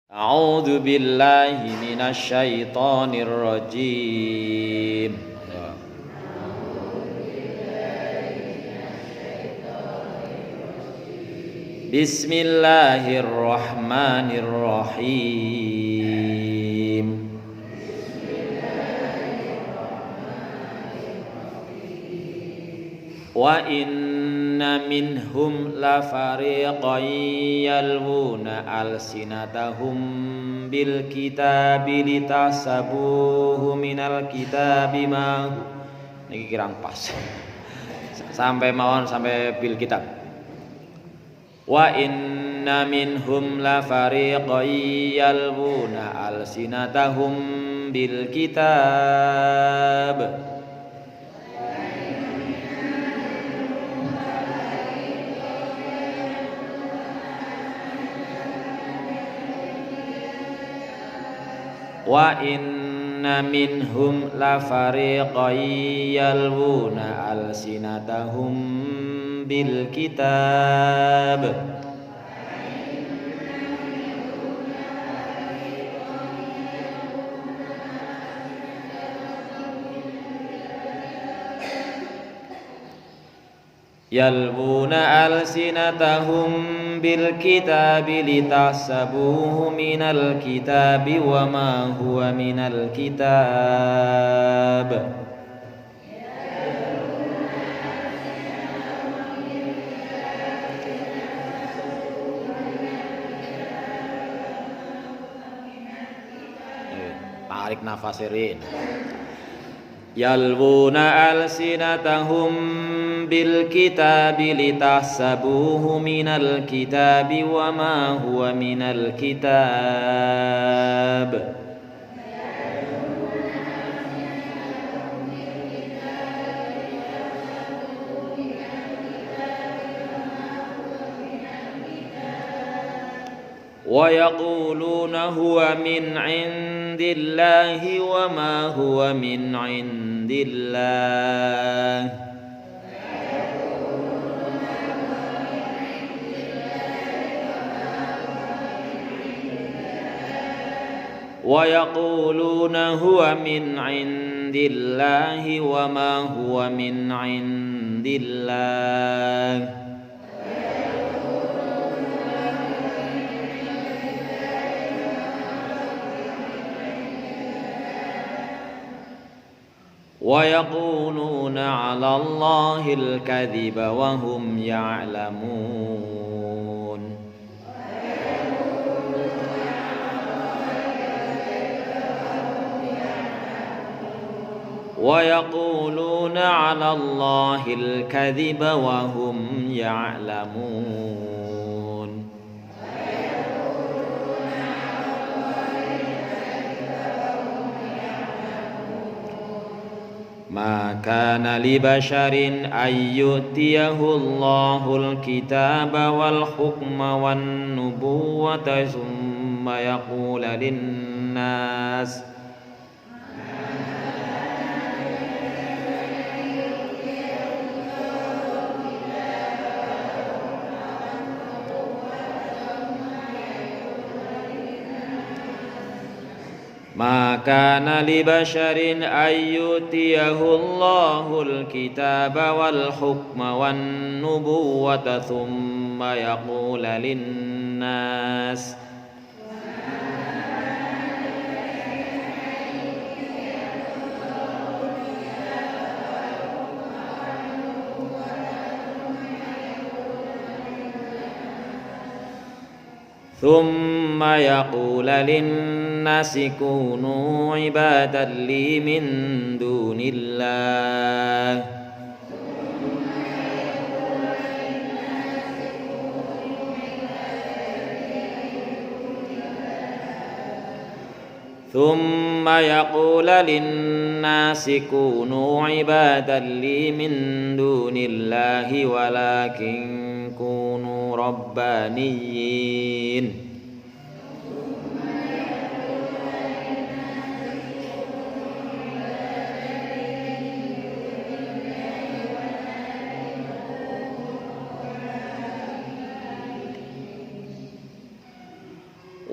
A'udzu billahi minasy syaithanir rajim. Bismillahirrahmanirrahim. Wa inna minhum la fariqan yalwuna alsinatahum bil kitabi litasabuhu minal kitabi ma niki kirang pas sampai mawon sampai bil kitab. Wa inna minhum la fariqan yalwuna alsinatahum bil kitab wa inna minhum la fariqan yalwuna alsinatahum bil kitab yalwuna alsinatahum bil kitabi litahsabuhu minal kitabi wa ma huwa minal kitab tarik nafasirin yalwuna alsinatahum bil kitabi litahsabuhu minal kitabi wa ma huwa minal kitab wa yaquluna huwa min indillahi wa ma huwa min indillah wa yaquluna huwa min indillahi wa ma huwa min indillah wa yaquluna 'ala Allahil kadhiba wa hum ya'lamun wa yaquluna 'ala Allahil kadhiba wa hum ya'lamun ma kana li basharin ay yu'tiyahu Allahul kitaba wal hukma wan nubuwwata thumma yaqula lin-nas ma kana li basharin ay yu'tiyahu Allahul kitaba wal hukma wan nubuwwata thumma yaqula lin-nas thumma yaqula lin-nasi kunu ibadan li min dunillah thumma yaqula lin-nasi kunu ibadan li min dunillahi walakin kunu rabbaniyin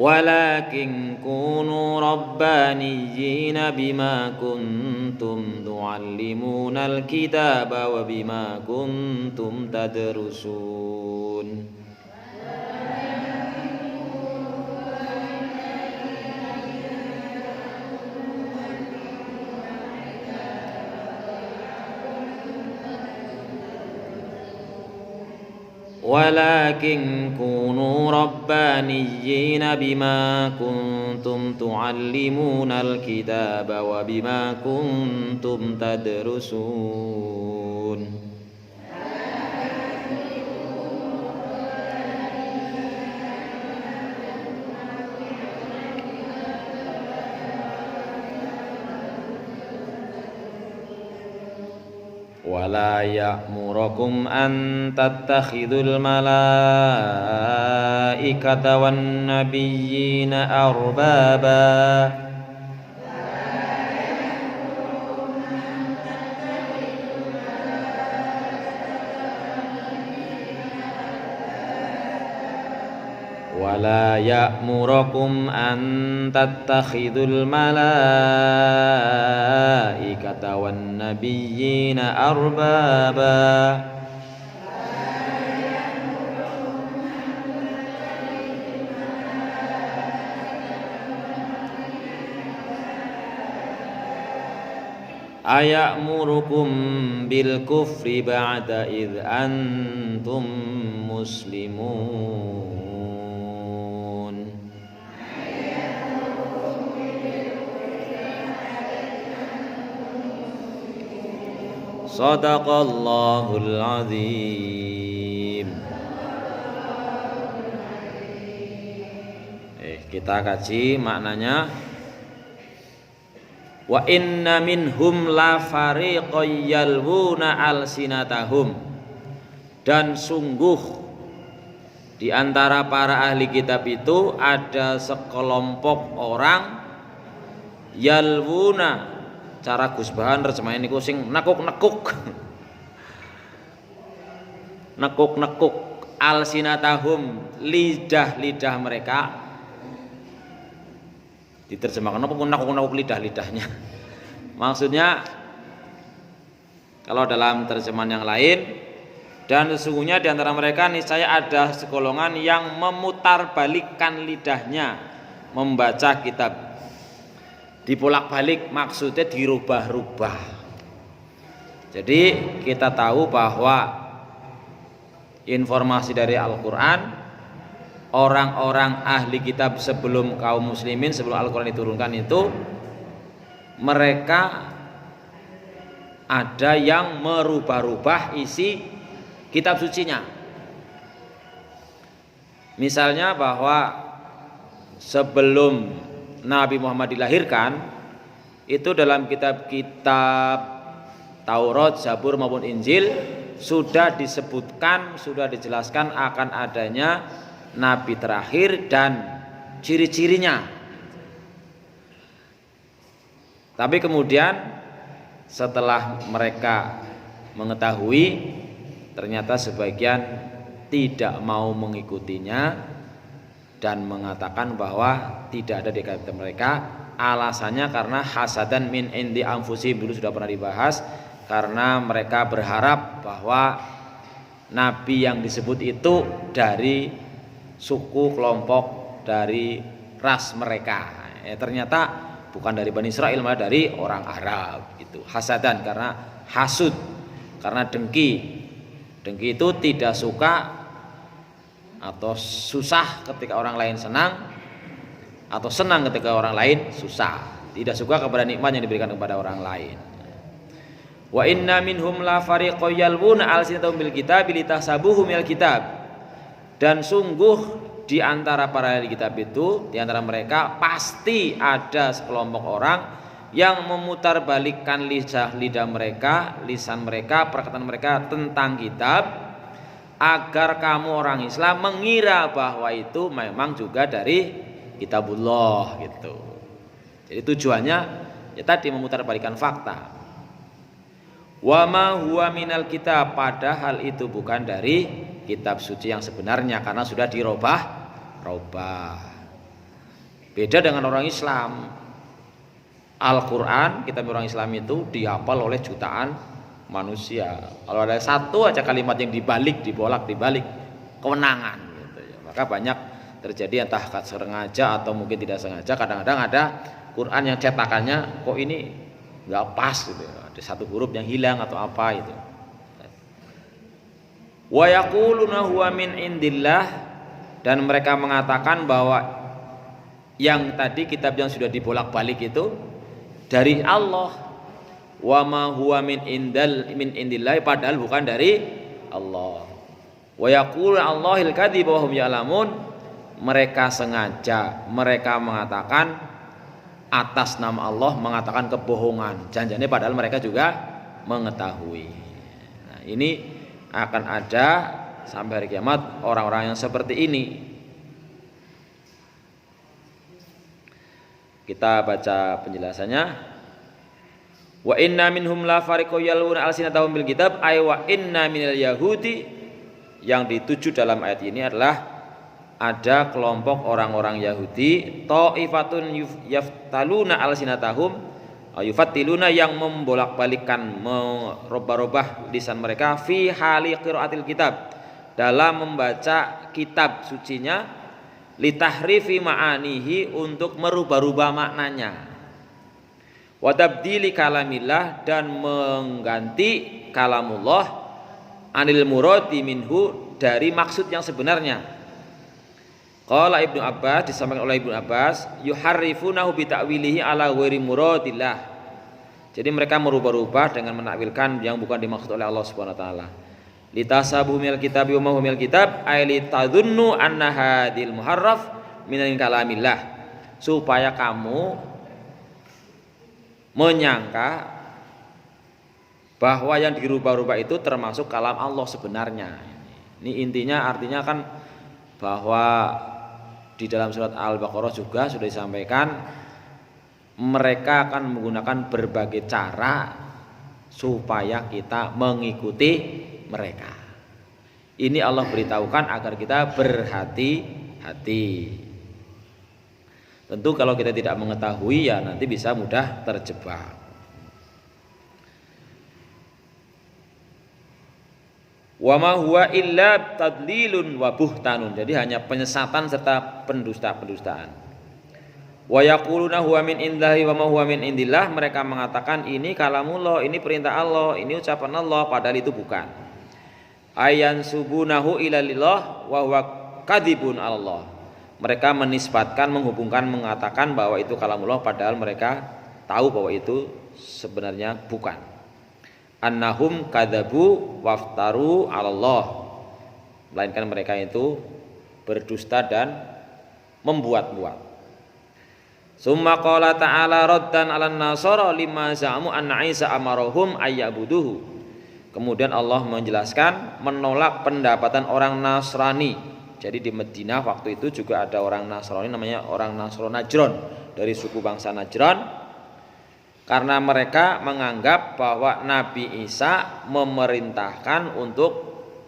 walakin kunu rabbaniyina bima kuntum tuallimunal kitaba wa bima kuntum tadrusun. Walakin kunu rabbaniyina bima kuntum tuallimunal kitaba wa bima kuntum tadrusun. Wala ya'murukum an tattakhidul malaikata wan nabiyyina arbaba. Wala ya'murukum an tattakhidul malaikata wan nabiyyina arbaba. Aya'murukum bil kufri ba'da idh antum muslimun. Shadaqallahul azim. Kita kaji maknanya. Wa inna minhum la fariqan yalwuna alsinatahum. Dan sungguh di antara para ahli kitab itu ada sekelompok orang yalwuna, cara Gus Bahan terjemahan niku sing nekuk-nekuk. Nekuk-nekuk alsinatahum, lidah-lidah mereka. Diterjemahkan apa pun nekuk-nekuk lidah-lidahnya. Maksudnya kalau dalam terjemahan yang lain, dan sesungguhnya di antara mereka niscaya ada segolongan yang memutarbalikkan lidahnya membaca kitab. Dipolak-balik maksudnya dirubah-rubah. Jadi kita tahu bahwa informasi dari Al-Quran, orang-orang ahli kitab sebelum kaum muslimin, sebelum Al-Quran diturunkan itu, mereka ada yang merubah-rubah isi kitab sucinya. Misalnya bahwa sebelum Nabi Muhammad dilahirkan, itu dalam kitab-kitab Taurat, Zabur maupun Injil sudah disebutkan, sudah dijelaskan akan adanya Nabi terakhir dan ciri-cirinya. Tapi kemudian setelah mereka mengetahui, ternyata sebagian tidak mau mengikutinya dan mengatakan bahwa tidak ada di kitab mereka. Alasannya karena hasadan min indi anfusihim, dulu sudah pernah dibahas, karena mereka berharap bahwa nabi yang disebut itu dari suku kelompok dari ras mereka. Ternyata bukan dari Bani Israel, malah dari orang Arab. Itu hasadan karena hasud, karena dengki. Dengki itu tidak suka atau susah ketika orang lain senang, atau senang ketika orang lain susah. Tidak suka kepada nikmat yang diberikan kepada orang lain. Wa inna minhum la fariqan yalwuna alsinatahum bil kitab litahsabuhu minal kitab. Dan sungguh di antara para ahli kitab itu, di antara mereka pasti ada sekelompok orang yang memutarbalikkan lidah mereka, lisan mereka, perkataan mereka tentang kitab, agar kamu orang Islam mengira bahwa itu memang juga dari kitabullah gitu. Jadi tujuannya ya tadi memutarbalikkan fakta. Wa ma huwa minal kitab, padahal itu bukan dari kitab suci yang sebenarnya karena sudah dirobah. Beda dengan orang Islam. Al-Quran, kitab orang Islam itu dihafal oleh jutaan manusia. Kalau ada satu aja kalimat yang dibalik, dibalik, kewenangan gitu ya. Maka banyak terjadi entah sengaja atau mungkin tidak sengaja. Kadang-kadang ada Quran yang cetakannya kok ini nggak pas gitu ya. Ada satu huruf yang hilang atau apa itu. Wa yaquluna huwa min indillah, dan mereka mengatakan bahwa yang tadi kitab yang sudah dibolak-balik itu dari Allah. Wa ma huwa min indillah, padahal bukan dari Allah. Wa yaqulu Allahil kadhib wa hum ya'lamun, mereka sengaja, mereka mengatakan atas nama Allah, mengatakan kebohongan, janjinya padahal mereka juga mengetahui. Nah, ini akan ada sampai hari kiamat orang-orang yang seperti ini. Kita baca penjelasannya. Wa inna minhum la fariqu yaluna alsinatahum bil kitab, ay wa inna minal yahudi. Yang dituju dalam ayat ini adalah ada kelompok orang-orang Yahudi, ta'ifatun yaftaluna alsinatahum, yufattiluna, yang membolak-balikkan, merubah-rubah lisan mereka, fi hali qiraatil kitab, dalam membaca kitab sucinya, litahrifi ma'anihi, untuk merubah-rubah maknanya, wa tabdili kalamillah, dan mengganti kalamullah, anil muradi minhu, dari maksud yang sebenarnya. Qala Ibnu Abbas, disampaikan oleh Ibnu Abbas, yuharrifunahu bi ta'wilihi ala ghairi muradillah. Jadi mereka merubah-rubah dengan menakwilkan yang bukan dimaksud oleh Allah Subhanahu wa taala. Litasabu minal kitabi wa ma huwa minal kitab, ay litadhunnu anna hadil muharraf min kalamillah, supaya kamu menyangka bahwa yang dirubah-rubah itu termasuk kalam Allah sebenarnya. Ini intinya, artinya kan bahwa di dalam surat Al-Baqarah juga sudah disampaikan mereka akan menggunakan berbagai cara supaya kita mengikuti mereka. Ini Allah beritahukan agar kita berhati-hati. Tentu kalau kita tidak mengetahui ya nanti bisa mudah terjebak. Wa ma huwa illa tadlilun wa buhtanun, jadi hanya penyesatan serta pendusta-pendustaan. Wa yaquluna huwa min indillahi wa ma huwa min indillah, mereka mengatakan ini kalamullah, ini perintah Allah, ini ucapan Allah, padahal itu bukan. Ayan subunahu ilalillah wa huwa kadhibun Allah, mereka menisbatkan, menghubungkan, mengatakan bahwa itu kalamullah padahal mereka tahu bahwa itu sebenarnya bukan. Annahum kadzabu waftaru 'alallah, melainkan mereka itu berdusta dan membuat-buat. Summa qala ta'ala raddan 'alan nasara lima za'amu anna Isa amarahum ayyabuduhu. Kemudian Allah menjelaskan, menolak pendapatan orang Nasrani. Jadi di Madinah waktu itu juga ada orang Nasrani, namanya orang Nasrani Najran, dari suku bangsa Najran. Karena mereka menganggap bahwa Nabi Isa memerintahkan untuk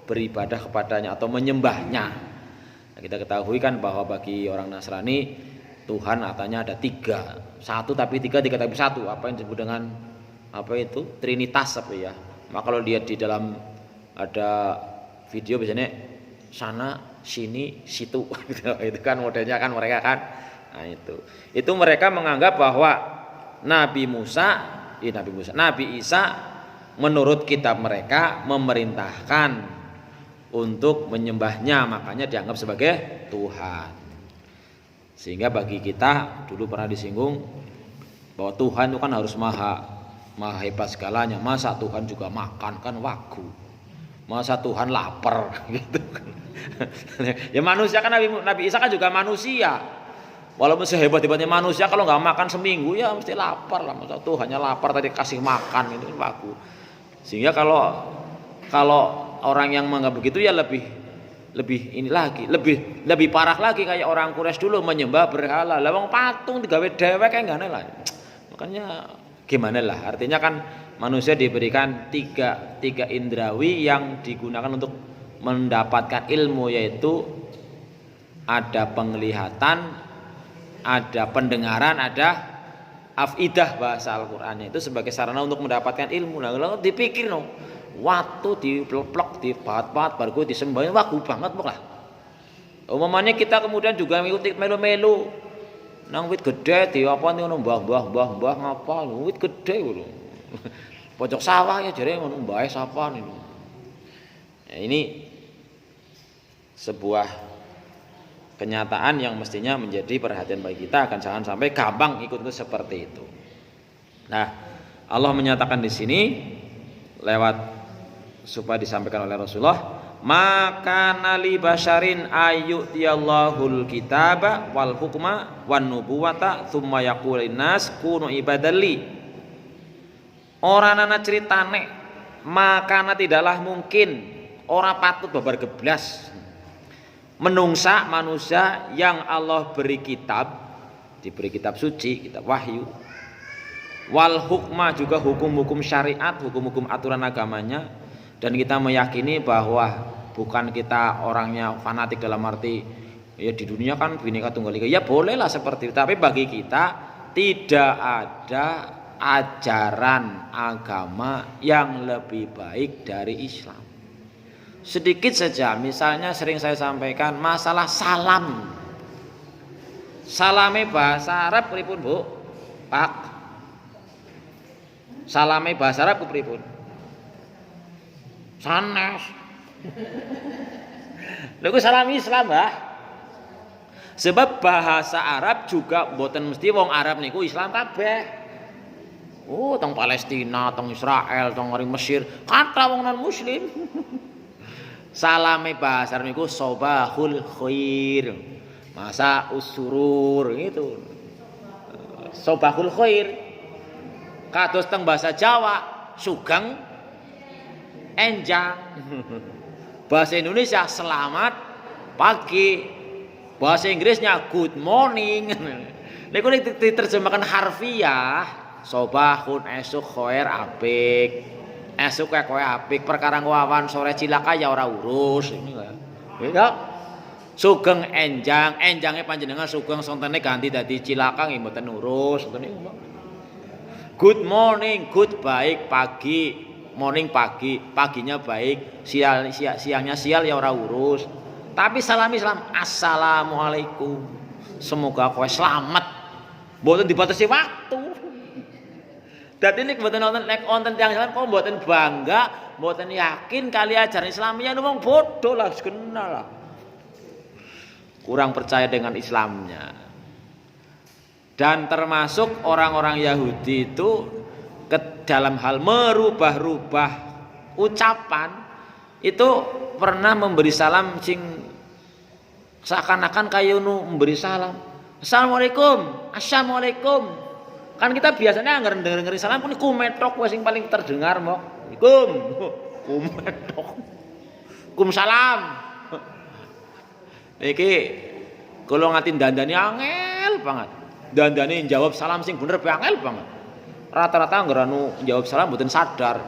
beribadah kepadanya atau menyembahnya. Nah, kita ketahui kan bahwa bagi orang Nasrani Tuhan katanya ada tiga, satu tapi tiga, tiga tapi satu. Apa yang disebut dengan apa itu? Trinitas apa ya? Maka kalau dia di dalam ada video biasanya sana, sini, situ, itu kan modelnya kan mereka kan. Nah itu mereka menganggap bahwa Nabi Isa menurut kitab mereka memerintahkan untuk menyembahnya, makanya dianggap sebagai Tuhan. Sehingga bagi kita dulu pernah disinggung bahwa Tuhan itu kan harus maha hebat segalanya. Masa Tuhan juga makan, kan wagu. Masa Tuhan lapar gitu kan. Ya manusia kan, Nabi Isa kan juga manusia. Walaupun sehebat-hebatnya manusia, kalau nggak makan seminggu ya mesti lapar lah. Masa Tuhannya lapar tadi kasih makan, itu kan wagu. Sehingga kalau orang yang menganggap begitu ya lebih ini lagi, lebih parah lagi kayak orang Quraisy dulu menyembah berhala. Lawang patung digawe dewek kayak enggak lah. Makanya gimana lah? Artinya kan manusia diberikan tiga indrawi yang digunakan untuk mendapatkan ilmu, yaitu ada penglihatan, ada pendengaran, ada afidah bahasa Al-Qur'annya itu sebagai sarana untuk mendapatkan ilmu. Nah, kalau dipikir no, waktu dipelok, dipahat-pahat baru disembahin wagu banget pok lah. Umumnya kita kemudian juga mengikuti melu-melu nang wit gede di apa ngono mbah ngapa wit gede ngono. Pojok sawah ya jare ngono mbahe sapa niku. Nah, ini sebuah kenyataan yang mestinya menjadi perhatian bagi kita, akan jangan sampai gampang ikut seperti itu. Nah, Allah menyatakan di sini lewat supaya disampaikan oleh Rasulullah, maka nali basyarin ayyutiyallahul kitaba wal hukma wan nubuwata tsumma yaqulun nas kunu ibadalli. Ora ana ceritane, makana tidaklah mungkin, ora patut babar geblas menungsa manusia yang Allah beri kitab, diberi kitab suci, kitab wahyu, wal hukma juga hukum-hukum syariat, hukum-hukum aturan agamanya, dan kita meyakini bahwa bukan kita orangnya fanatik dalam arti ya di dunia kan Bhinneka Tunggal Ika, ya bolehlah seperti itu, tapi bagi kita tidak ada ajaran agama yang lebih baik dari Islam. Sedikit saja, misalnya sering saya sampaikan masalah salam. Salame bahasa Arab pripun, Bu? Pak. Salame bahasa Arab pripun? Sanes. Lha ku salam Islam, Mbah. Sebab bahasa Arab juga mboten mesti wong Arab niku Islam kabeh. Oh, teng Palestina, teng Israel, teng Mesir, kata wong non muslim. Salame bahasa Arab niku sobahul khair. Masa usurur gitu. Sobahul khair. Kados teng bahasa Jawa sugeng enjang. Bahasa Indonesia selamat pagi. Bahasa Inggrisnya good morning. Niku diterjemahkan harfiah, sobahun esuk khair apik. Esuk kowe apik, perkara awan sore cilaka ya ora urus. Ini ya. Sugeng enjang, enjange panjenengan sugeng sontene ganti dadi cilaka nggih mboten urus, ngoten niku. Good morning, good baik pagi, morning pagi, paginya baik, siangnya sial ya ora urus. Tapi salam Islam, assalamualaikum. Semoga kowe selamat. Mboten dibatasi waktu. Dadi nek mboten wonten tiyang Islam kok mboten bangga, mboten yakin kali ajaran Islamnya wong bodoh lah, kenal lah. Kurang percaya dengan Islamnya. Dan termasuk orang-orang Yahudi itu ke dalam hal merubah-rubah ucapan itu pernah memberi salam sing seakan-akan kaya memberi salam. Assalamualaikum, assalamualaikum. Kan kita biasanya anggar denger salam pun kumetok wis sing paling terdengar mok. Kumetok. Salam. Iki kula ngati dandani angel banget. Dandani jawab salam sing bener angel banget. Rata-rata anggar jawab salam mboten sadar.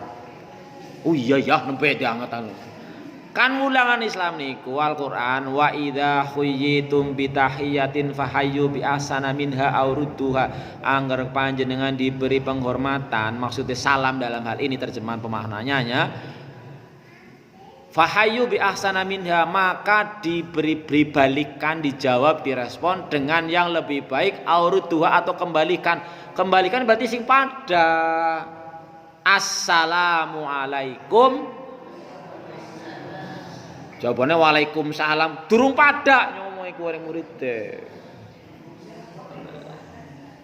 Oh iya ya nembe dianget-anget. Kan ulangan Islam niku Al-Qur'an wa idza khuyyitum bi tahiyatin fahayyu bi ahsana minha aw rudduha. Angger panjenengan diberi penghormatan, maksudnya salam dalam hal ini terjemahan pemaknanya fahayyu bi ahsana minha, maka diberi balikan, dijawab, direspon dengan yang lebih baik aw rudduha atau kembalikan. Kembalikan berarti sing pada assalamualaikum. Jawabannya waalaikumsalam, durung pada nyomo iku arek murid deh.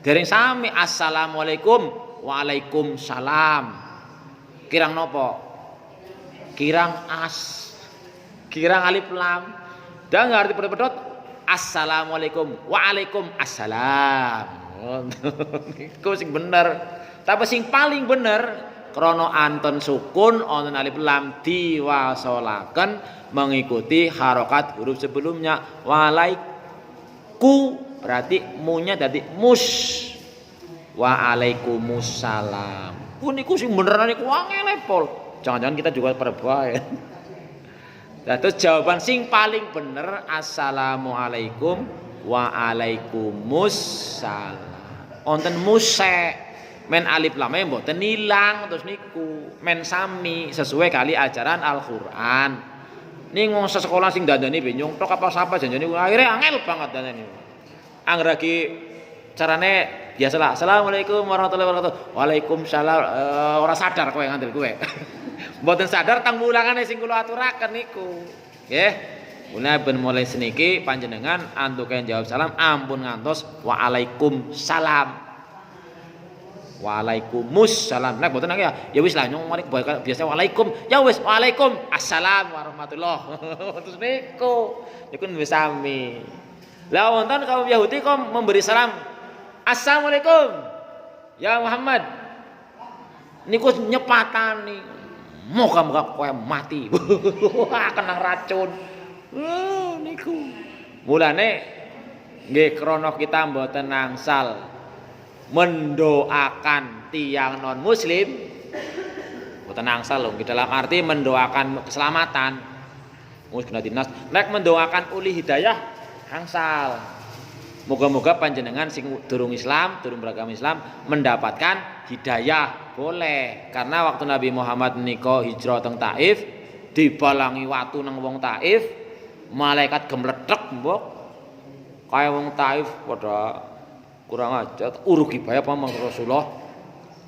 Dereng sami assalamualaikum, waalaikumsalam. Kirang nopo? Kirang as. Kirang alif lam. Dan ngerti pedot assalamualaikum, waalaikumsalam. Iku sing bener. Tapi sing paling bener krana anton sukun wonten alif lam diwasolaken mengikuti harokat huruf sebelumnya. Walaiku berarti munya dadi mus. Waalaikumsalam. Niku sing beneran niku angel pol. Jangan-jangan kita juga perbae. Nah, terus jawaban sing paling bener assalamualaikum Waalaikumsalam. Wonten musek men alif lam mboten ilang terus niku men sami sesuai kali ajaran Al-Qur'an. Ning wong sekolah sing dandani bingung tok apa sapa janjane akhirnya angel banget dandani. Angger lagi carane biasalah. Assalamualaikum warahmatullahi wabarakatuh. Waalaikumsalam. Ora sadar kowe ngandel kowe. Mboten sadar tang mulangane sing kula aturaken niku. Nggih. Mula ben mulai seniki panjenengan antuken jawab salam ampun ngantos waalaikumsalam. Waalaikumsalam. Nek mboten ya wis lah nyong biasa waalaikum. Ya wis waalaikum assalam warahmatullah. Terus niku wis sami. Lah wonten kaum Yahudi kok memberi salam assalamualaikum ya Muhammad. Niku nyepatani. Moga-moga kowe mati. Kena racun. Niku. Mulane nggih krana kita mboten nangsal mendoakan tiang non muslim mboten angsal lho dalam arti mendoakan keselamatan musnadinas nek mendoakan uli hidayah angsal moga-moga panjenengan sing durung Islam durung beragama Islam mendapatkan hidayah boleh karena waktu Nabi Muhammad menika hijrah teng Taif dibalangi watu nang wong Taif malaikat gemletek mbok kaya wong Taif padha kurang aja urugi bae apa Rasulullah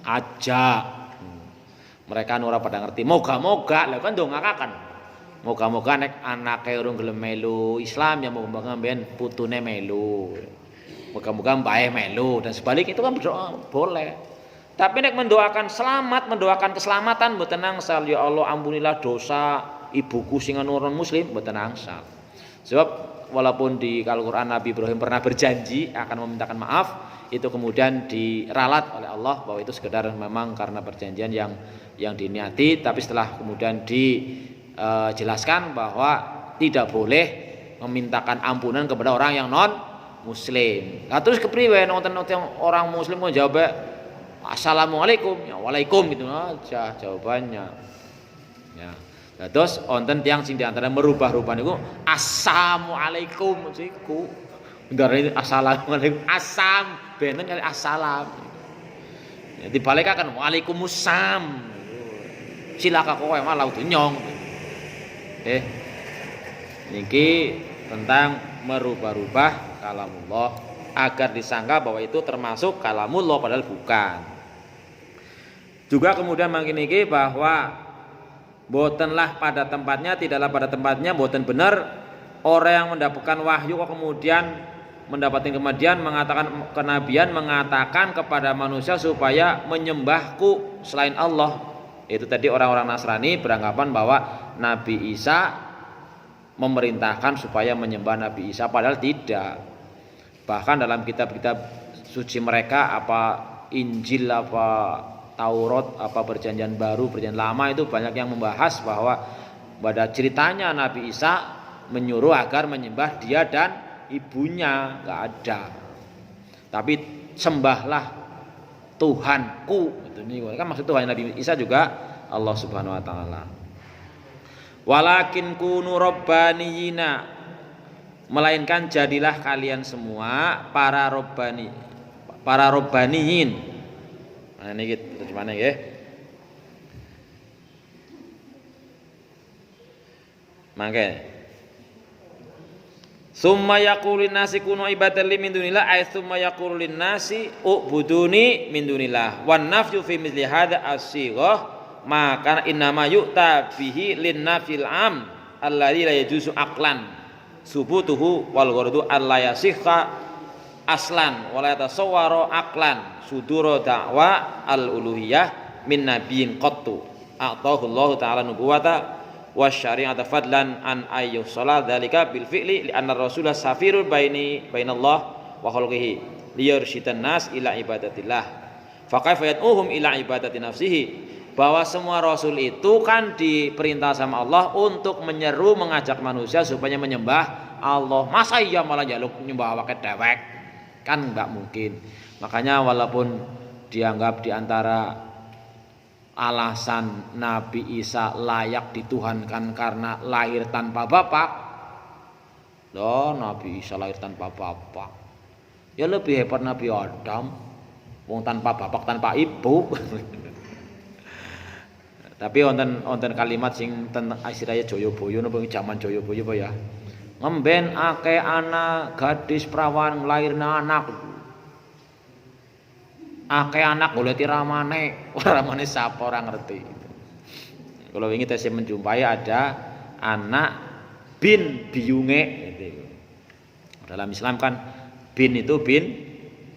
aja mereka ora pada ngerti moga-moga lha kan ndongakaken moga-moga nek anake urung gelem melu Islam ya moga-moga mben putune melu moga-moga mbae melu dan sebaliknya itu kan berdoa boleh tapi nek mendoakan selamat mendoakan keselamatan mboten angsal ya Allah ampunilah dosa ibuku sing non muslim mboten angsal sebab walaupun di Al-Quran Nabi Ibrahim pernah berjanji akan memintakan maaf itu kemudian diralat oleh Allah bahwa itu sekedar memang karena perjanjian yang diniati tapi setelah kemudian dijelaskan bahwa tidak boleh memintakan ampunan kepada orang yang non muslim. Nah terus kepriwe nonton orang muslim mau jawab assalamualaikum ya waalaikum gitu aja jawabannya ya. Nah, terus wonten tiyang sing diantara merubah-rubah niku assalamualaikum niku. Ndarane assalamualaikum asam benten kali assalam. Ya dibalekaken waalaikumsalam. Cilaka kowe malah nyong. Niki tentang merubah-rubah kalamullah agar disangka bahwa itu termasuk kalamullah padahal bukan. Juga kemudian makin niki bahwa botenlah pada tempatnya, tidaklah pada tempatnya, boten benar orang yang mendapatkan wahyu kok kemudian mendapatkan kematian mengatakan kenabian mengatakan kepada manusia supaya menyembahku selain Allah. Itu tadi orang-orang Nasrani beranggapan bahwa Nabi Isa memerintahkan supaya menyembah Nabi Isa padahal tidak. Bahkan dalam kitab-kitab suci mereka apa Injil apa Taurat apa perjanjian baru, perjanjian lama itu banyak yang membahas bahwa pada ceritanya Nabi Isa menyuruh agar menyembah dia dan ibunya, enggak ada. Tapi sembahlah Tuhanku. Itu nih kan maksud Tuhan Nabi Isa juga Allah Subhanahu wa taala. Walakin kunu rabbaniyina melainkan jadilah kalian semua para rabbaniyin. Nah ini terjemahannya ya. Mangke. Summa yaqulun nasi kunu ibadatan min dunillah ay summa yaqulun nasi ubuduni min dunillah. Wan nafyu fi mithli hadza as-sighah maka innama yu'ta bihi lin nafil am alladzi la yajuzu aqlan subutuhu wal ghurdu alla yasihha aslan wa la yatasawwaru aqlan suduro da'wa al-uluhiyah min nabiyyin qattu a'tahu Allah ta'ala nubuwata wa syari'ata fadlan an ayyuh salat dzalika bil fi'li li anna rasulah safirun bainallah wa khalqihi liyarsyidan nas ila ibadatillah fa kaifa yad'uhum ila ibadati nafsihi bahwa semua rasul itu kan diperintah sama Allah untuk menyeru mengajak manusia supaya menyembah Allah. Masa iya malah jaluk nyembah awake dewek? Kan enggak mungkin. Makanya walaupun dianggap diantara alasan Nabi Isa layak dituhankan karena lahir tanpa bapak, Loh, Nabi Isa lahir tanpa bapak. Ya lebih hebat Nabi Adam. Wong tanpa bapak tanpa ibu. Tapi wonten kalimat sing tentang istilahnya Joyoboyo napa zaman Joyoboyo apa ya. Ngemben akeh anak gadis perawan nglairna anak. Akeh anak golek ramane, ramane sapa ora ngerti. Kalau ingin saya menjumpai ada anak bin biyunge gitu. Dalam Islam kan bin itu bin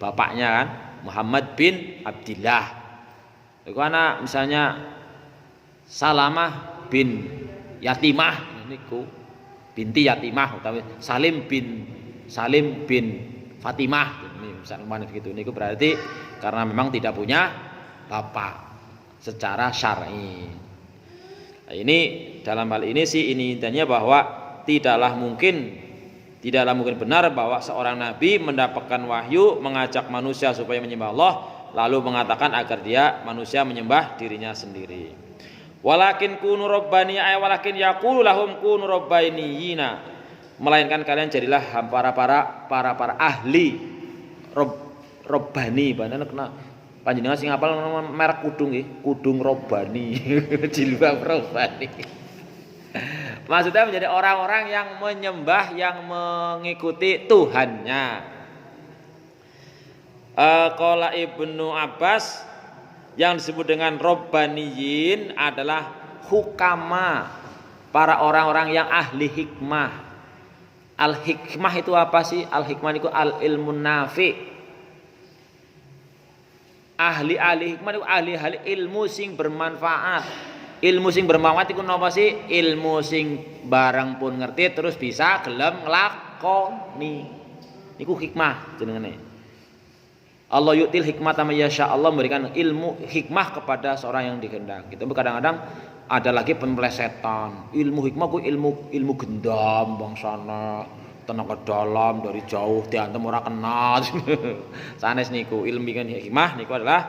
bapaknya kan Muhammad bin Abdillah. Itu anak misalnya Salamah bin Yatimah niku binti Yatimah utawi Salim bin Fatimah misalnya begitu niku berarti karena memang tidak punya bapak secara syar'i. Nah, ini dalam hal ini sih ini intinya bahwa tidaklah mungkin benar bahwa seorang nabi mendapatkan wahyu mengajak manusia supaya menyembah Allah lalu mengatakan agar dia manusia menyembah dirinya sendiri. Walakin kunu rabbani ay walakin yaqulu lahum kunu rabbaniyina, melainkan kalian jadilah para ahli robbani. Banana kena panjenengan sing hafal merek kudung nggih, kudung robbani. Jilbab robbani. Maksudnya menjadi orang-orang yang menyembah, yang mengikuti Tuhannya. Qala Ibnu Abbas, yang disebut dengan robbaniyin adalah hukama, para orang-orang yang ahli hikmah. Al hikmah itu apa sih? Al hikmah itu al ilmun nafi. Ahli hikmah itu ahli ilmu sing bermanfaat. Ilmu sing bermanfaat itu napa sih? Ilmu sing barang pun ngerti terus bisa gelem nglakoni. Niku hikmah jenengane. Allah yu'til hikmah ma yasha, Allah memberikan ilmu hikmah kepada seorang yang dikehendaki. Tapi kadang-kadang ada lagi pemelesetan. Ilmu hikmah ku ilmu gendam bangsana, tenaga dalam dari jauh diantem ora kenal. Sanes niku ilmu hikmah niku adalah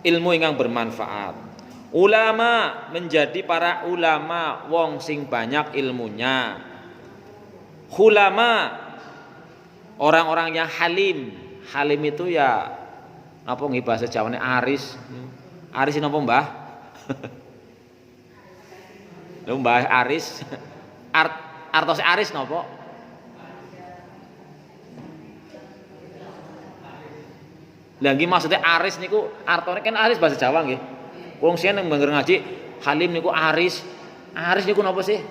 ilmu yang bermanfaat. Ulama menjadi para ulama wong sing banyak ilmunya. Hulama orang-orang yang halim. Halim itu ya apa nggih bahasa Jawane aris. Aris napa Mbah? Lho Mbah aris. Artose aris napa? Lah nggih maksudnya aris niku artone kan aris bahasa Jawa nggih. Wong sing nang ngaji halim niku aris. Aris niku napa sih?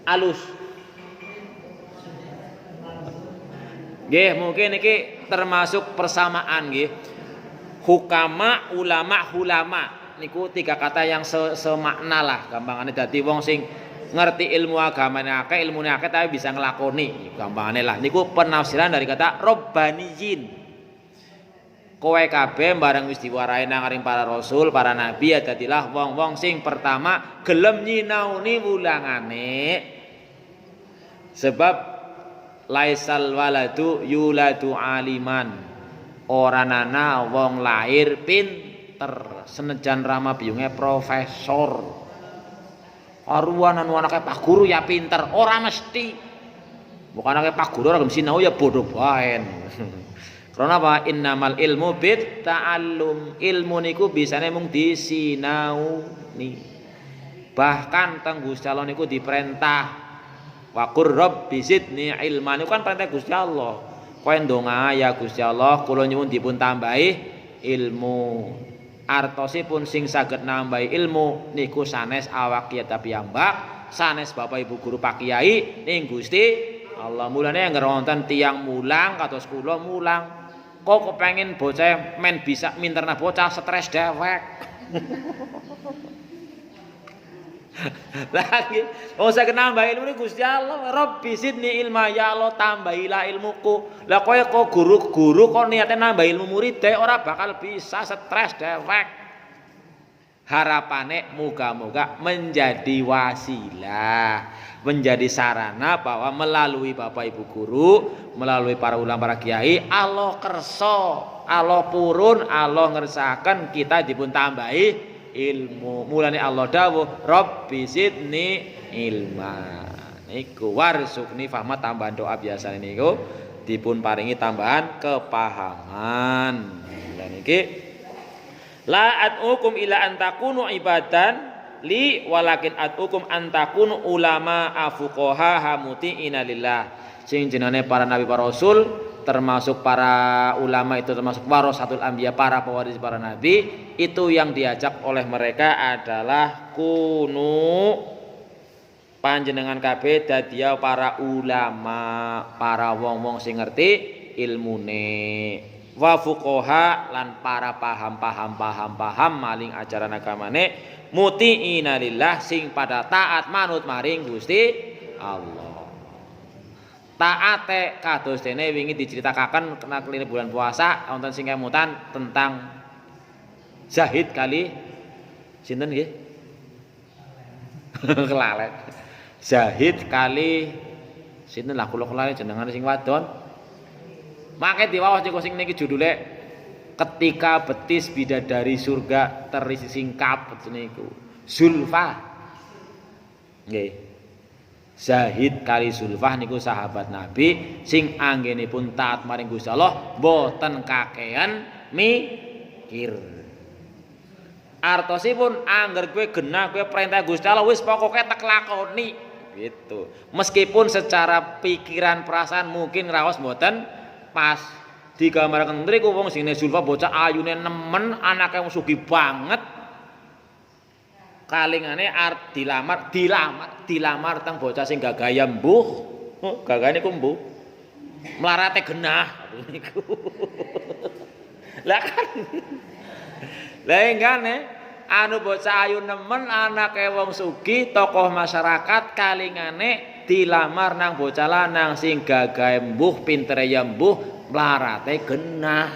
Alus. Nggih, mungkin iki termasuk persamaan nggih. Hukama, ulama, hulama. Niku tiga kata yang semakna lah gampangane. Dadi wong sing ngerti ilmu agamane akeh, ilmune akeh tapi bisa nglakoni. Gampangane lah. Niku penafsiran dari kata robbaniyin. Kowe kabeh bareng wis diwarai nang ngaring para rasul, para nabi ya dadilah wong-wong sing pertama gelem nyinauni wulangane. Sebab laisal waladu yuladu aliman, ora ana wong lahir pinter senajan rama biyunge profesor. Aruan anu anake Pak Guru ya pinter, ora mesti. Bukan anake Pak Guru ora sinau ya bodoh bae. Karena apa? Innamal ilmu bit ta'allum. Ilmu niku bisane mung disinauni. Bahkan teng Gusti Allah niku diperintah wa qur rabbi zidni ilman, itu kan perintah Gusti Allah. Kowe ndonga ya Gusti Allah kula nyuwun dipun tambahi ilmu. Artosipun sing saged nambahi ilmu niku sanes awak kita piyambak, sanes Bapak Ibu guru Pak Kiai ning Gusti Allah. Mulane yang wonten tiyang mulang kados kula mulang. Kok kepengin bocah men bisa minterna bocah stres dewek. Lagi wong saged nambah ilmu Gusti Allah, Rabbi zidni ilma, ya Allah tambahilah ilmuku. Lah kowe kok guru-guru kok niate nambah ilmu murid ora bakal bisa stres dewek. Harapane muga-muga menjadi wasilah, menjadi sarana bahwa melalui Bapak Ibu guru, melalui para ulama, para kiai, Allah kersa, Allah purun, Allah ngersakaken kita dipun tambahi ilmu. Mulane Allah dawuh Rabbi zidni ilma. Niku warsukni fahma tambahan doa biasa niku dipun paringi tambahan kepahaman. Lan iki la ad'ukum ila antakunu ibadan li walakin ad'ukum antakunu ulama afuqaha hamuti'ina lillah. Sing jenenge para nabi para rasul termasuk para ulama itu termasuk warasatul anbiya, para pewaris para nabi, itu yang diajak oleh mereka adalah kunu panjenengan kabeh dadia para ulama, para wong-wong sing ngerti ilmune, wa fuqaha lan para paham maling ajaran agamane, muti'ina lillah sing pada taat manut maring Gusti Allah. Taate kados dene wingi diceritakaken kena keline bulan puasa wonten sing kemutan tentang Zahid kali sinten nggih? Kelalet. Zahid kali sinten lah kula kelale jenengane sing wadon. Mangke diwaos niku sing niki judule ketika betis bidadari surga terisi singkap niku. Zulfa. Nggih. Zahid kali Zulfah niku sahabat Nabi sing anggenipun taat maring Gusti Allah boten kakean mikir. Artosipun angger kowe genah kowe perintah Gusti Allah wis pokoke tek lakoni gitu. Meskipun secara pikiran perasaan mungkin raos boten pas digambarkan mriku wong sing Zulfah bocah ayune nemen anake wong sugih banget. Kalingane arep dilamar teng bocah sing gagaya mbuh. Gagane ku mbuh. Mlarate genah niku. Lah kan. Lah engane anu bocah ayu nemen anake wong sugih tokoh masyarakat kalingane dilamar nang bocah lanang sing gagahe mbuh, pintere ya mbuh, mlarate genah.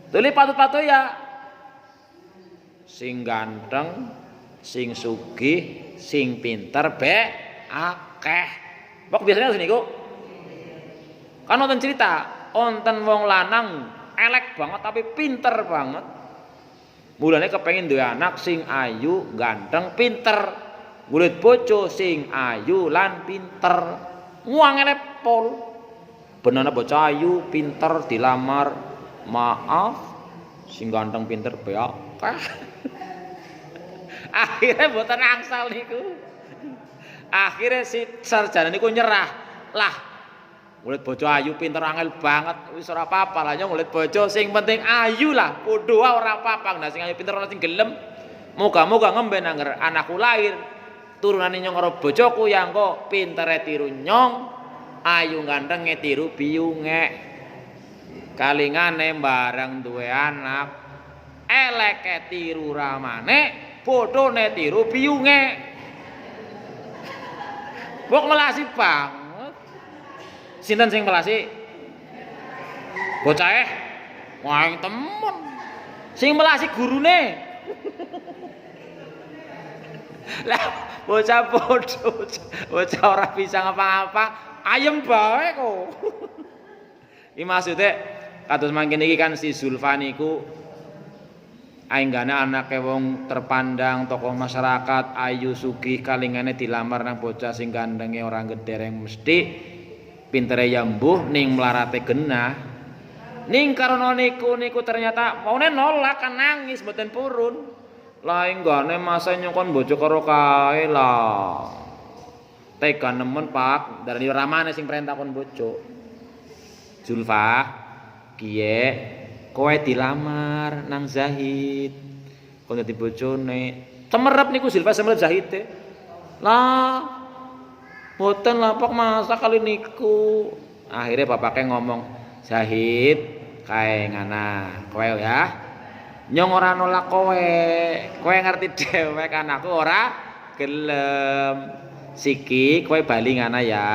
Tuli patut-patut ya sing ganteng, sing sugih, sing pinter akeh. Wong biasanya niku. Kan wonten cerita, wonten wong lanang elek banget tapi pinter banget. Mulane kepengin duwe anak sing ayu, ganteng, pinter. Golek bojo sing ayu lan pinter. Nguangele pol. Benana bocah ayu, pinter dilamar. Maaf, sing ganteng pinter akeh. Akhirnya mboten angsal niku. Akhirnya si sarjana niku nyerah. Lah, ngulit bojo ayu pinter angel banget wis ora apa-apa lah nyong ngulit bojo sing penting ayu lah. Padha wae ora apa-apa. Nah sing ayu pinter ora sing gelem. Muga-muga ngemben angger anakku lahir turunane nyong karo bojoku yang kok pintere tiru nyong, ayu gantenge tiru biyunge. Kalingane bareng duwe anak, eleke tiru ramane, bodhone tiru biyunge. Wong melasi banget. Sinten sing melasi? Bocah wah temen. Sing melasi gurune. Lah bocah bodho, bocah ora bisa ngapa-ngapa, ayem bae kok. Iki maksude kados mangkene iki kan si Zulfa niku ainggane anake wong terpandang tokoh masyarakat ayu sugih kalingane dilamar nang bocah sing gandenge ora gedereng mesti pintere ya mbuh ning mlarate genah ning karena niku ternyata maune nolak kan nangis mboten purun lah enggane masa nyongkon bojo karo kae lah tega nemen Pak darani ramane sing perintah kon bojo Zulfa kiye kowe dilamar nang Zahid kowe dadi bojone cemerep niku Zulfa semerep Zahid lah mboten lah Pak masa kali niku akhirnya bapaknya ngomong Zahid kae ngana kowe ya nyong ora nolak kowe ngerti dhewek anakku ora gelem siki kowe bali ngana ya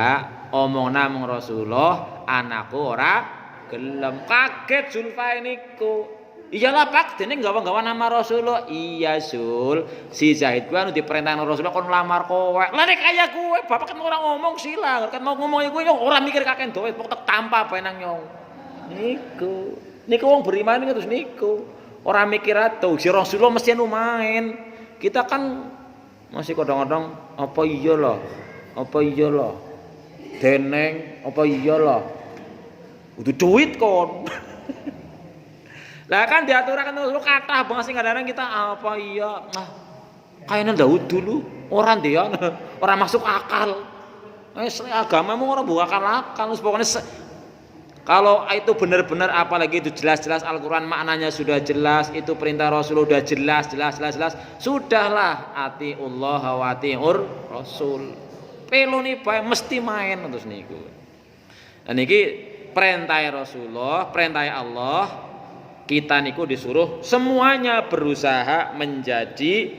omong namung Rasulullah anakku ora gelem kaget Zulfa niku. Iyalah Pak, dene gawa-gawa nama Rasulullah. Iya Zul, si Zahid kuwi anu diperintahkan Rasulullah kon lamar kowe. Lah nek kaya kowe, bapak kan ora ngomong sila, kan mau ngomong iku yo ora mikir kakek duit, pokok tak tampa bae nang nyong. Niku wong beriman terus niku. Orang mikir atuh si Rasulullah mesti main. Kita kan masih kadang-kadang apa iya lah. Deneng apa iya lah. Kudu duit kon. Lah kan diaturakan terus kathah banget sing kadang kita apa iya. Nah, kayaknya Daud dulu orang dia orang masuk akal. Agamamu orang bukan akal. Pokoknya kalau itu benar-benar apalagi itu jelas-jelas Al-Quran maknanya sudah jelas, itu perintah Rasul sudah jelas, sudahlah atiullah wa atiur Rasul. Pelo nih bae mesti main terus niku. Dan niki perintah Rasulullah, perintah Allah, kita niku disuruh semuanya berusaha menjadi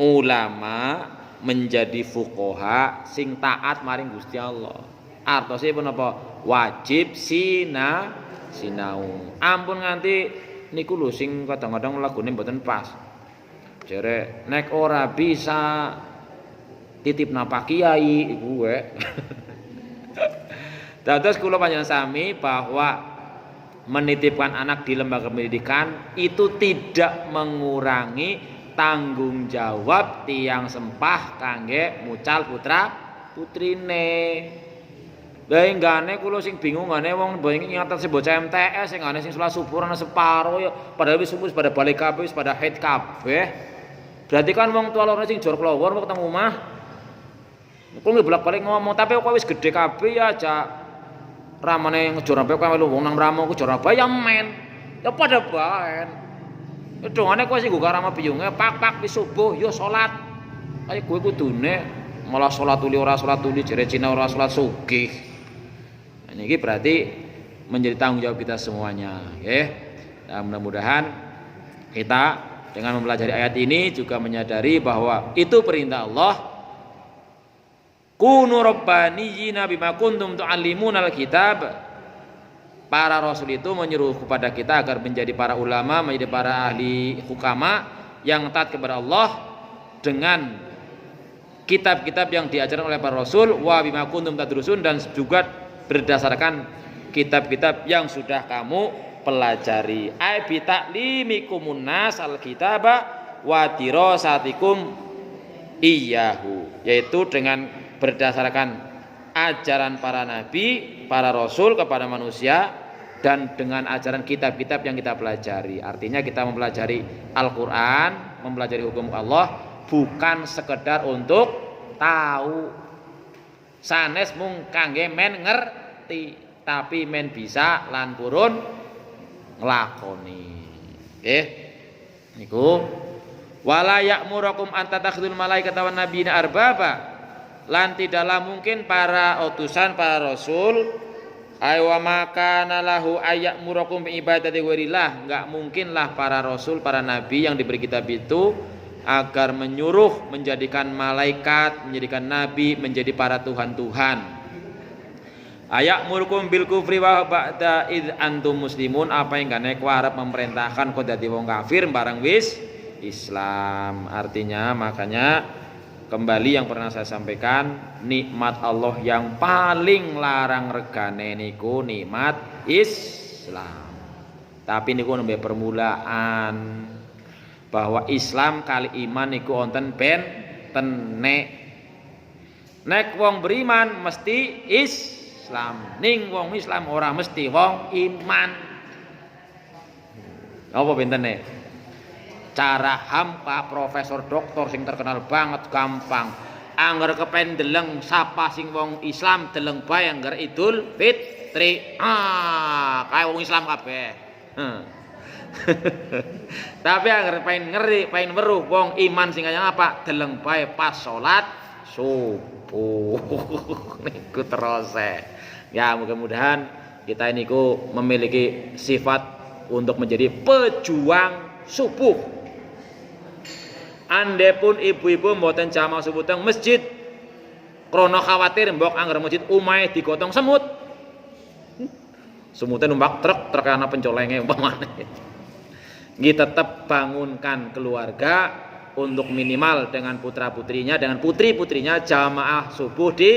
ulama, menjadi fuqaha sing taat maring Gusti Allah. Artosipun apa? Wajib sinau. Ampun nganti niku lho sing kadang-kadang lagune mboten pas. Jere nek ora bisa titip napa kiai iku wae. Dados kula panjenengan sami bahwa menitipkan anak di lembaga pendidikan itu tidak mengurangi tanggung jawab tiang sempah kangge mucal putra putrine. Lah enggane kula sing bingung ngene wong ingatan sing bocah MTS sing ngene sing salat subuh ana separo ya padahal wis subuh pada balik kabeh wis pada haid kabeh. Berarti kan wong tua loro sing jor kelawar mau ketemu omah. Kulo bolak-balik ngomong tapi kok wis gedhe kabeh ya aja ramane ngejor kabeh kok melu wong nang ramo ku jor kabeh ya men. Ya pada baen. Dongane kowe sing nggo rama biyunge pak wis subuh yo salat. Kaya kowe kudune malah salat uli ora salat uli jere Cina ora salat sugih. Ini berarti menjadi tanggung jawab kita semuanya, okay? Dan mudah-mudahan kita dengan mempelajari ayat ini juga menyadari bahwa itu perintah Allah. Kunu rabbaniyina bima kuntum tu'allimunal kitab. Para rasul itu menyuruh kepada kita agar menjadi para ulama, menjadi para ahli hukama yang taat kepada Allah dengan kitab-kitab yang diajarkan oleh para rasul wa bima kuntum tadrusun dan juga berdasarkan kitab-kitab yang sudah kamu pelajari. Ai bi ta'limikumun nas al-kitaba wa dirasatikum iyyahu, yaitu dengan berdasarkan ajaran para nabi, para rasul kepada manusia dan dengan ajaran kitab-kitab yang kita pelajari. Artinya kita mempelajari Al-Qur'an, mempelajari hukum Allah bukan sekedar untuk tahu. Sanes mung kangge men ngerti, tapi men bisa lan purun nglakoni. Nggih. Niku wala ya'murukum an tattakhidul malaikata wan nabiyina arbaba. Lan tidaklah mungkin para utusan para rasul aywa makana lahu ayya'murukum bi ibadati ghairillah, enggak mungkinlah para rasul para nabi yang diberi kitab itu agar menyuruh menjadikan malaikat, menjadikan nabi menjadi para tuhan-tuhan. Ayak murkum bil kufri wa ba'da id antum muslimun, apa yang gane ku arep memerintahkan kok dadi wong kafir barang wis Islam. Artinya makanya kembali yang pernah saya sampaikan, nikmat Allah yang paling larang regane niku nikmat Islam. Tapi niku nembe permulaan bahwa Islam kali iman niku wonten benten nek wong beriman mesti Islam, ning wong Islam ora mesti wong iman. Apa bentene? Cara hampa profesor doktor sing terkenal banget gampang. Angger kepen deleng sapa sing wong Islam deleng bae angger Idul Fitri. Kaya wong Islam kabeh. Tapi agar pengen ngeri, pengen weruh wong iman sing kaya apa? Deleng bae pas salat subuh. Niku terus. Ya, mudah-mudahan kita ini memiliki sifat untuk menjadi pejuang subuh. Andepun ibu-ibu mboten jamaah subuh teng masjid krana khawatir mbok angger masjid omahe digotong semut. Semutnya numpak truk ana pencolenge umpamane. Nggih tetap bangunkan keluarga untuk minimal dengan putra-putrinya, dengan putri-putrinya jamaah subuh di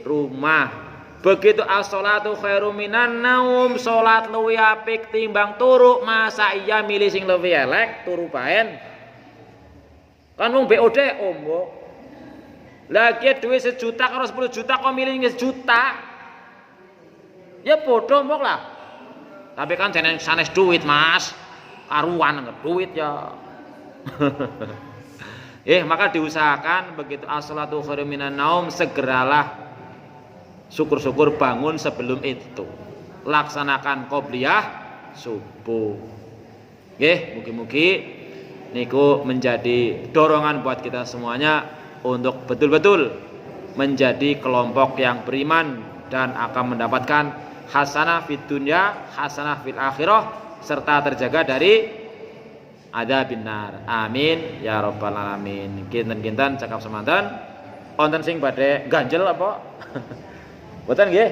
rumah. Begitu as-sholatu khairum minan naum, salat luwih apik timbang turu, masa iya milih sing luwih elek turu baen. Kan wong BOD ombo. Lagi duit 1 juta karo 10 juta kok milih 1 juta. Ya bodoh mbok lah. Tapi kan jeneng sanes duit, Mas. Karuan duit ya. Maka diusahakan begitu as-sholatu khairum minan naum, segeralah syukur-syukur bangun sebelum itu. Laksanakan qobliyah subuh. Mugi-mugi niku menjadi dorongan buat kita semuanya untuk betul-betul menjadi kelompok yang beriman dan akan mendapatkan hasanah fid dunya, hasanah fil akhirah, serta terjaga dari adzabin nar. Amin ya rabbal alamin. Kinten-kinten cakap semanten wonten sing badhe ganjel apa? Mboten nggih?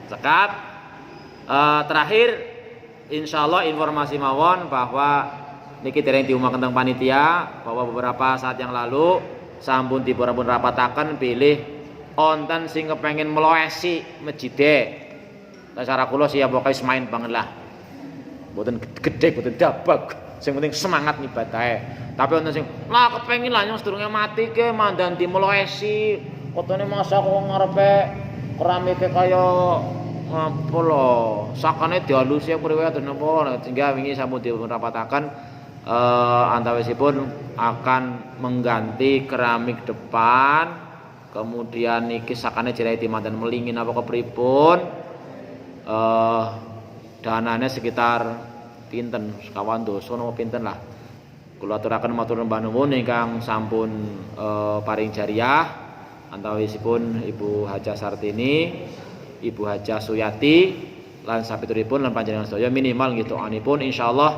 Cekap terakhir insyaallah informasi mawon bahwa niki dereng diumumaken teng panitia bahwa beberapa saat yang lalu sampun dipun rapataken pilih wonten sing kepengin meloesi masjide. Cara kula siap pokoke main banget lah. Mboten gede, mboten dabag. Sing penting semangat ngibadahe. Tapi wonten sing lah kepengin lah yang sedurunge mati ke mandan dimloesi, fotone masa kok ngarepe keramike kaya apa lho, sakane dialusi priwe atus napa sehingga wingi sampun dirapataken antawisipun akan mengganti keramik depan, kemudian niki sakane jerai mandan melingin apa kepripun, danane sekitar pinten sekawan dosa napa pinten lah. Kula aturaken matur nuwun nuwun ingkang sampun paring jariah antawisipun Ibu Hajah Sartini, Ibu Hajah Suyati lan sapituripun lan panjenengan sedaya minimal nggih doanipun insyaallah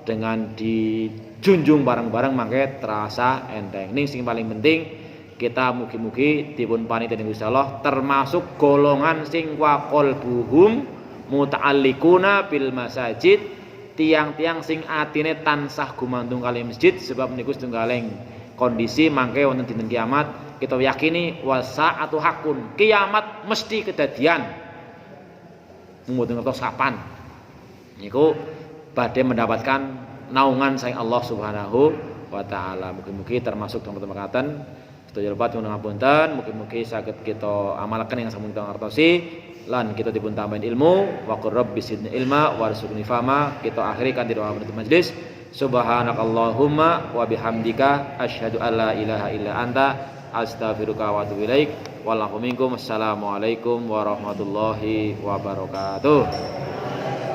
dengan dijunjung bareng-bareng mangke terasa enteng. Ning sing paling penting kita mugi-mugi dipun panitia Gusti Allah termasuk golongan sing wa qalbuhum muta'alliquna bil masajid, tiang-tiang sing atine tansah gumantung kali masjid, sebab niku setunggaling kondisi mangke wonten dinten kiamat kita yakini wasa'atu hakun, kiamat mesti kedadian. Mboten ngertos kapan. Niku badhe mendapatkan naungan saking Allah Subhanahu wa taala. Mugi-mugi termasuk teman-teman katen sedaya lepat nyuwun ngapunten, mugi-mugi saged kita amalkan yang sampun kita ngertosi lan kita dipun tambahin ilmu wa qur rabbi zidni ilma warzuqni fahma. Kita akhiri kanthi doa penutup majelis. Subhanakallahumma wa bihamdika asyhadu an la ilaha illa anta astaghfiruka wa atubu ilaik. Wallahu minkum. Assalamualaikum warahmatullahi wabarakatuh.